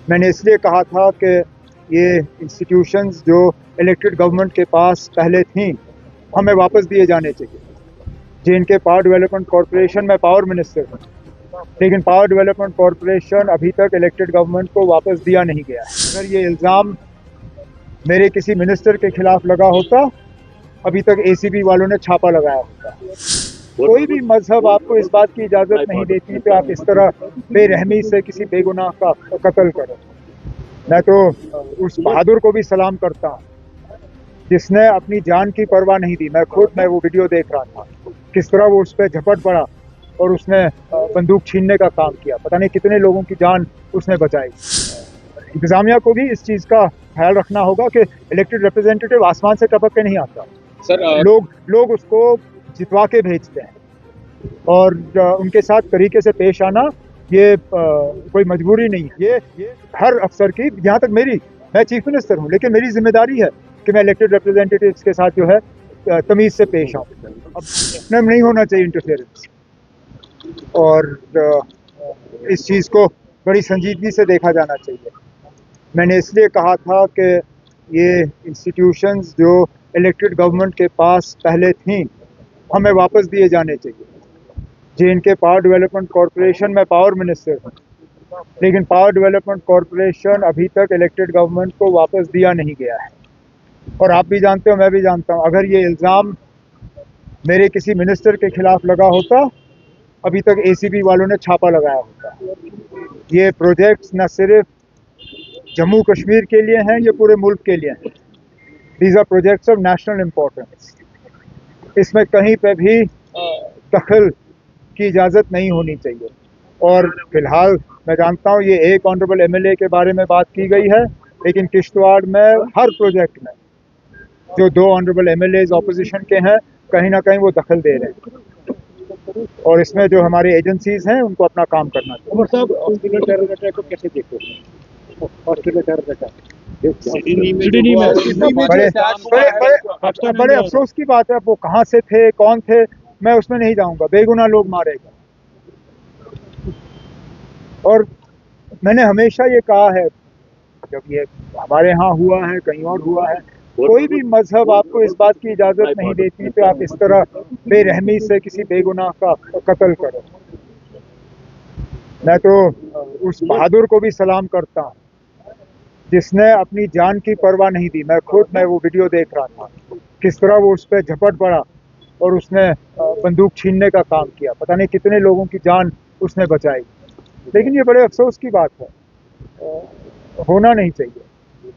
मैंने इसलिए कहा था कि ये इंस्टीट्यूशंस जो इलेक्टेड गवर्नमेंट के पास पहले थी हमें वापस दिए जाने चाहिए। जे.एंड.के पावर डेवलपमेंट कॉरपोरेशन में पावर मिनिस्टर हूँ, लेकिन पावर डेवलपमेंट कॉरपोरेशन अभी तक इलेक्टेड गवर्नमेंट को वापस दिया नहीं गया है। अगर ये इल्ज़ाम मेरे किसी मिनिस्टर के खिलाफ लगा होता, अभी तक एसीबी वालों ने छापा लगाया होता। कोई भी मजहब आपको इस बात की इजाज़त नहीं देती कि आप इस तरह बेरहमी से किसी बेगुनाह का कत्ल करें। मैं तो उस बहादुर को भी सलाम करता हूँ जिसने अपनी जान की परवाह नहीं दी। मैं वो वीडियो देख रहा था, किस तरह वो उस पर झपट पड़ा और उसने बंदूक छीनने का काम किया। पता नहीं कितने लोगों की जान उसने बचाई। इंतजामिया को भी इस चीज़ का ख्याल रखना होगा कि इलेक्टेड रिप्रेजेंटेटिव आसमान से टपक के नहीं आता सर। लोग उसको जितवा के भेजते हैं और उनके साथ तरीके से पेश आना ये कोई मजबूरी नहीं है। ये हर अफसर की, यहाँ तक मैं चीफ मिनिस्टर हूँ, लेकिन मेरी जिम्मेदारी है कि मैं इलेक्टेड रिप्रेजेंटेटिव्स के साथ जो है तमीज से पेश आऊँ। अब इसमें नहीं होना चाहिए इंटरफेरेंस, और इस चीज़ को बड़ी संजीदगी से देखा जाना चाहिए। मैंने इसलिए कहा था कि ये इंस्टीट्यूशंस जो इलेक्टेड गवर्नमेंट के पास पहले थी हमें वापस दिए जाने चाहिए। जे.एंड.के पावर डेवलपमेंट कॉरपोरेशन में पावर मिनिस्टर हूँ, लेकिन पावर डेवलपमेंट कॉरपोरेशन अभी तक इलेक्टेड गवर्नमेंट को वापस दिया नहीं गया है। और आप भी जानते हो, मैं भी जानता हूँ, अगर ये इल्ज़ाम मेरे किसी मिनिस्टर के खिलाफ लगा होता, अभी तक एसीबी वालों ने छापा लगाया होता। ये प्रोजेक्ट्स न सिर्फ जम्मू कश्मीर के लिए हैं, ये पूरे मुल्क के लिए हैं। These are projects of national importance. इसमें कहीं पे भी दखल की इजाज़त नहीं होनी चाहिए। और फिलहाल मैं जानता हूँ ये एक ऑनरेबल एमएलए के बारे में बात की गई है, लेकिन किश्तवाड़ में हर प्रोजेक्ट में जो 2 ऑनरेबल एमएलएज ऑपोजिशन के हैं, कहीं ना कहीं वो दखल दे रहे हैं, और इसमें जो हमारी एजेंसीज हैं उनको अपना काम करना चाहिए। उमर साहब, ऑस्ट्रेलिया टेरर अटैक को कैसे देखते हैं? ऑस्ट्रेलिया टेरर अटैक सिडनी में बड़े अफसोस की बात है। वो कहाँ से थे, कौन थे, मैं उसमें नहीं जाऊंगा। बेगुनाह लोग मारे गए। और मैंने हमेशा ये कहा है, जब ये हमारे यहाँ हुआ है, कहीं और हुआ है, कोई भी मजहब आपको इस बात की इजाज़त नहीं देती कि आप इस तरह बेरहमी से किसी बेगुनाह का कत्ल करें। मैं तो उस बहादुर को भी सलाम करता हूँ जिसने अपनी जान की परवाह नहीं दी। मैं वो वीडियो देख रहा था, किस तरह वो उस पर झपट पड़ा और उसने बंदूक छीनने का काम किया। पता नहीं कितने लोगों की जान उसने बचाई। लेकिन ये बड़े अफसोस की बात है, होना नहीं चाहिए।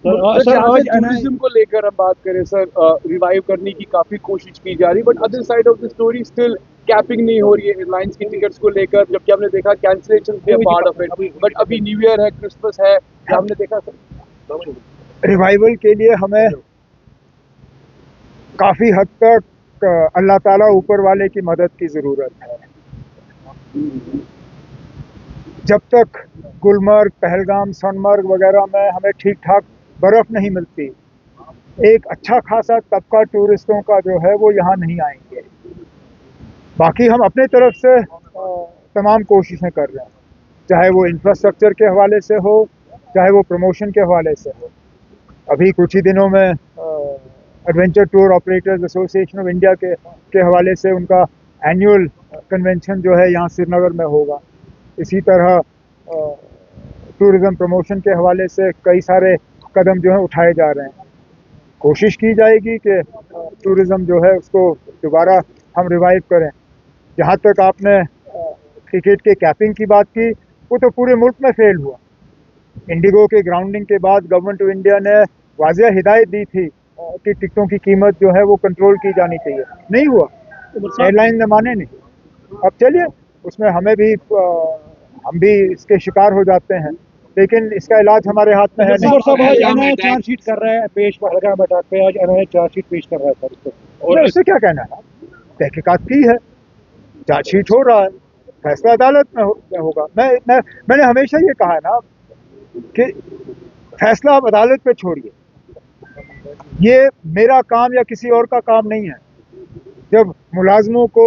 सर आज टूरिज्म को लेकर हम बात करें सर, रिवाइव करने की काफी कोशिश की जा रही, but other side of the story still capping नहीं हो रही है एयरलाइंस की टिकट्स को लेकर, जबकि हमने देखा कैंसिलेशन भी पार्ट ऑफ इट। बट अभी न्यू ईयर है, क्रिसमस है, हमने देखा सर रिवाइवल के लिए हमें काफी हद तक अल्लाह ताला ऊपर वाले की मदद की जरूरत है। जब तक गुलमर्ग, पहलगाम, सोनमर्ग वगैरह में हमें ठीक ठाक बर्फ नहीं मिलती, एक अच्छा खासा तबका टूरिस्टों का जो है वो यहाँ नहीं आएंगे। बाकी हम अपने तरफ से तमाम कोशिशें कर रहे हैं, चाहे वो इंफ्रास्ट्रक्चर के हवाले से हो, चाहे वो प्रमोशन के हवाले से हो। अभी कुछ ही दिनों में adventure tour operators association of India के हवाले से उनका एनुअल कन्वेंशन जो है यहाँ श्रीनगर में होगा। इसी तरह टूरिज़्म प्रमोशन के हवाले से कई सारे कदम जो है उठाए जा रहे हैं। कोशिश की जाएगी कि टूरिज़्म जो है उसको दोबारा हम रिवाइव करें। जहाँ तक आपने टिकट के कैपिंग की बात की, वो तो पूरे मुल्क में फेल हुआ। इंडिगो के ग्राउंडिंग के बाद गवर्नमेंट ऑफ इंडिया ने वाज़ेह हिदायत दी थी कि टिकटों की कीमत जो है वो कंट्रोल की जानी चाहिए। नहीं हुआ, एयरलाइन ने माने नहीं। अब चलिए, उसमें हम भी इसके शिकार हो जाते हैं, लेकिन इसका इलाज हमारे हाथ में है नहीं। चार्जशीट कर रहा है पेश, पहलगाम अटैक पे आज एनआईए चार्जशीट पेश कर रहा है सर, और उससे क्या कहना है? तहकीकात की है, चार्जशीट हो रहा है, फैसला अदालत में होगा। मैंने हमेशा ये कहा है ना कि फैसला आप अदालत पे छोड़िए, ये मेरा काम या किसी और का काम नहीं है। जब मुलाजमों को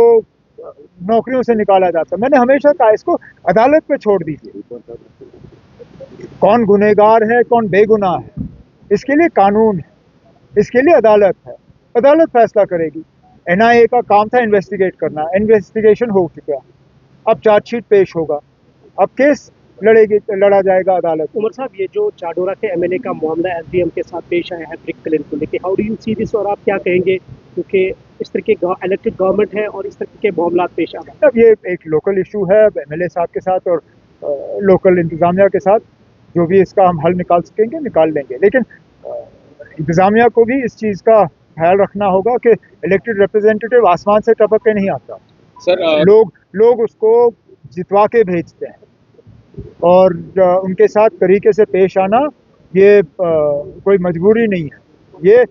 नौकरियों से निकाला जाता, मैंने हमेशा कहा इसको अदालत पे छोड़ दीजिए। कौन गुनहगार है कौन बेगुनाह है, इसके लिए कानून है, इसके लिए अदालत है, अदालत फैसला करेगी। एनआईए का काम था इन्वेस्टिगेट करना, इन्वेस्टिगेशन हो चुका, अब चार्जशीट पेश होगा, अब केस लड़ा जाएगा अदालत। उमर साहब, ये जो चाडोरा के एमएलए का मामला एसडीएम के साथ पेश आया है ब्रिक क्लेम को लेकर, how do you see this, और आप क्या कहेंगे, क्योंकि इस तरह के इलेक्टेड गवर्नमेंट है और इस तरह के मामला पेश आ रहे हैं? अब ये एक लोकल इशू है एमएलए साहब के साथ और लोकल इंतजामिया के साथ, जो भी इसका हम हल निकाल सकेंगे निकाल लेंगे, लेकिन इंतजामिया को भी इस चीज़ का ख्याल रखना होगा कि इलेक्टेड रिप्रेजेंटेटिव आसमान से टपक के नहीं आता सर। लोग उसको जितवा के भेजते हैं और उनके साथ तरीके से पेश आना ये कोई मजबूरी नहीं है, ये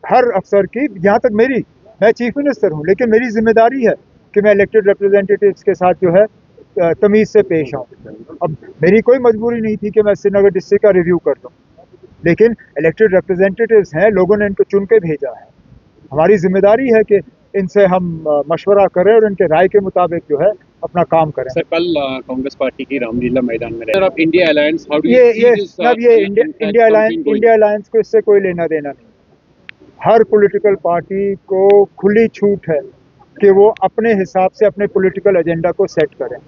हर अफसर की, यहाँ तक मैं चीफ मिनिस्टर हूँ, लेकिन मेरी जिम्मेदारी है कि मैं इलेक्टेड रिप्रेजेंटेटिव्स के साथ जो है तमीज़ से पेश आऊँ। अब मेरी कोई मजबूरी नहीं थी कि मैं श्रीनगर डिस्ट्रिक्ट का रिव्यू कर दूँ, लेकिन इलेक्टेड रिप्रेजेंटेटिव्स हैं, लोगों ने इनको चुन के भेजा है, हमारी जिम्मेदारी है कि इनसे हम मशवरा करें और इनके राय के मुताबिक जो है अपना काम करें। सर, कल कांग्रेस पार्टी की रामलीला मैदान में सर, अब इंडिया अलायंस, हाउ डू ये इंडिया अलायंस को इससे कोई लेना देना नहीं। हर पॉलिटिकल पार्टी को खुली छूट है कि वो अपने हिसाब से अपने पॉलिटिकल एजेंडा को सेट करें।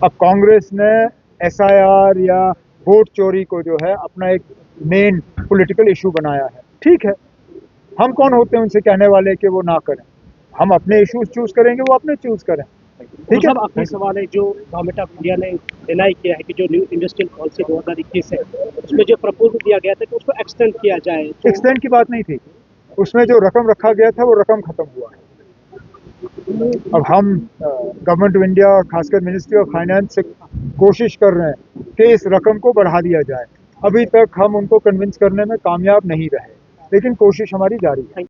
अब कांग्रेस ने एसआईआर या वोट चोरी को जो है अपना एक मेन पॉलिटिकल इशू बनाया है, ठीक है, हम कौन होते हैं उनसे कहने वाले कि वो ना करें, हम अपने इश्यूज चूज करेंगे, वो अपने चूज करें, ठीक है। आखिरी सवाल है, जो गवर्नमेंट ऑफ इंडिया ने डिनाई किया है कि जो न्यू इंडस्ट्रियल पॉलिसी 2021 है उसमें जो प्रपोजल दिया गया था कि उसको एक्सटेंड किया जाए, तो एक्सटेंड की बात नहीं थी, उसमें जो रकम रखा गया था वो रकम खत्म हुआ है। अब हम गवर्नमेंट ऑफ इंडिया खासकर मिनिस्ट्री ऑफ फाइनेंस से कोशिश कर रहे हैं कि इस रकम को बढ़ा दिया जाए। अभी तक हम उनको कन्विंस करने में कामयाब नहीं रहे, लेकिन कोशिश हमारी जारी है।